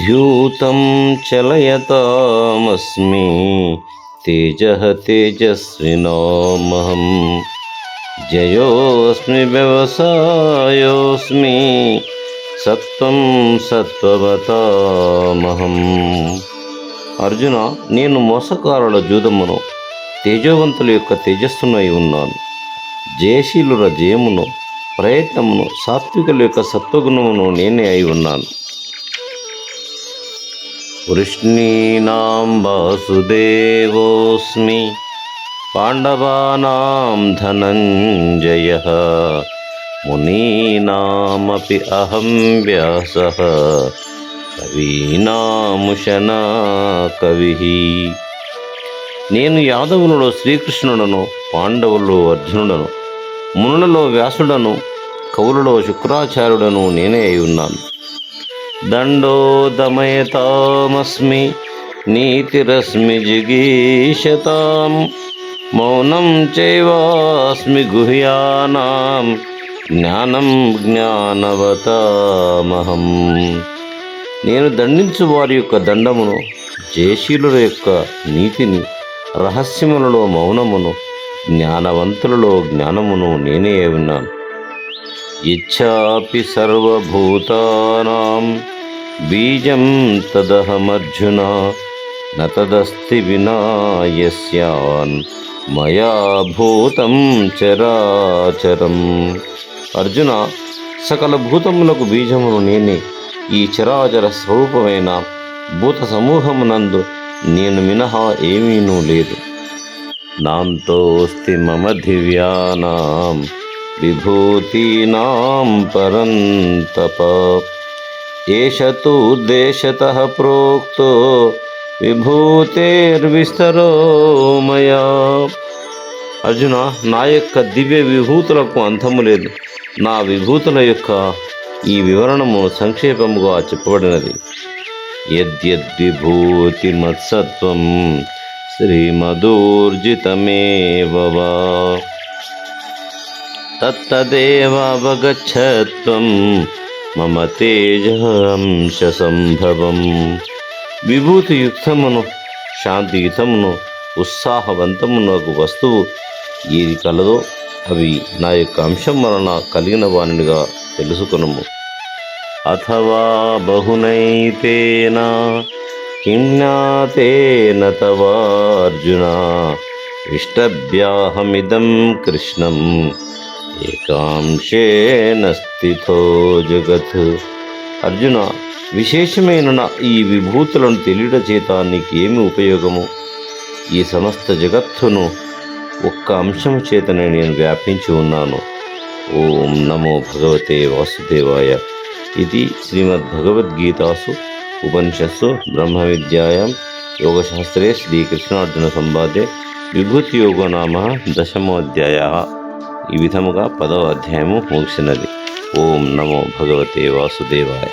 ద్యూతం చలయతామస్మి తేజః తేజస్వినామహం జయోస్మి వ్యవసాయోస్మి సత్వం సత్వవతామహం. అర్జున, నేను మోసకారుల జూదమును, తేజోవంతుల యొక్క తేజస్సునై ఉన్నాను. జయశీలుల జయమును, ప్రయత్నమును, సాత్వికుల యొక్క సత్వగుణమును నేనే అయి ఉన్నాను. వృష్ణీనాం వాసుదేవోస్మి పాండవానాం ధనంజయః మునీనామపి అహం వ్యాసః కవీనాముశనా కవిః. నేను యాదవులలో శ్రీకృష్ణుడను, పాండవులలో అర్జునుడను, మునులలో వ్యాసుడను, కవులలో శుక్రాచార్యుడను నేనే అయి ఉన్నాను. దండో దమయతామస్మి నీతిరస్మి జిగీషతాం మౌనం చైవాస్మి గుహ్యానాం జ్ఞానం జ్ఞానవతామహం. నేను దండించు వారి యొక్క దండమును, జయశీలుల యొక్క నీతిని, రహస్యములలో మౌనమును, జ్ఞానవంతులలో జ్ఞానమును నేనే ఉన్నాను. ఇచ్ఛాపి సర్వభూతానాం బీజం తదహమర్జున న తదస్తి వినా యస్యాన్ మయా భూతం చరాచరం. అర్జున, సకల భూతములకు బీజమును నేనే. ఈ చరాచర స్వరూపమైన భూత సమూహమునందు నేను మినహా ఏమీనూ లేదు. నాంతోస్తి మమ దివ్యానాం విభూతీనాం పరంతప ఏష తు ఉద్దేశతః ప్రోక్తో విభూతేర్విస్తరో మయా. అర్జున, నా యొక్క దివ్య విభూతులకు అంతము లేదు. నా విభూతుల యొక్క ఈ వివరణము సంక్షేపముగా చెప్పబడినది. యద్యద్విభూతిమత్సత్వం శ్రీమదూర్జితమేవ వా తత్తదేవావగచ్చత్వం మమ తేజంశ సంభవం. విభూతియుక్తమును, శాంతియుతమును, ఉత్సాహవంతమునకు వస్తువు ఏది కలదో అవి నా యొక్క అంశం వలన కలిగిన వానిగా తెలుసుకొనుము. అథవా బహునైతేన కిం జ్ఞాతేన తవార్జున ఇష్టభ్యాహమిదం కృష్ణం ఏకాంశేన స్థితో జగత్. అర్జున, విశేషమైన ఈ విభూతులను తెలియట చేత నీకు ఏమి ఉపయోగము? ఈ సమస్త జగత్తును ఒక్క అంశము చేతనే నేను వ్యాపించి ఉన్నాను. ఓం నమో భగవతే వాసుదేవాయ. ఇది శ్రీమద్భగవద్గీతాసు ఉపనిషత్సు బ్రహ్మ విద్యాయాం యోగశాస్త్రే శ్రీకృష్ణార్జున సంవాదే విభూతియోగో నామ 10వ అధ్యాయः. ఈ విధముగా 10వ అధ్యాయము ముగిసినది. ఓం నమో భగవతే వాసుదేవాయ.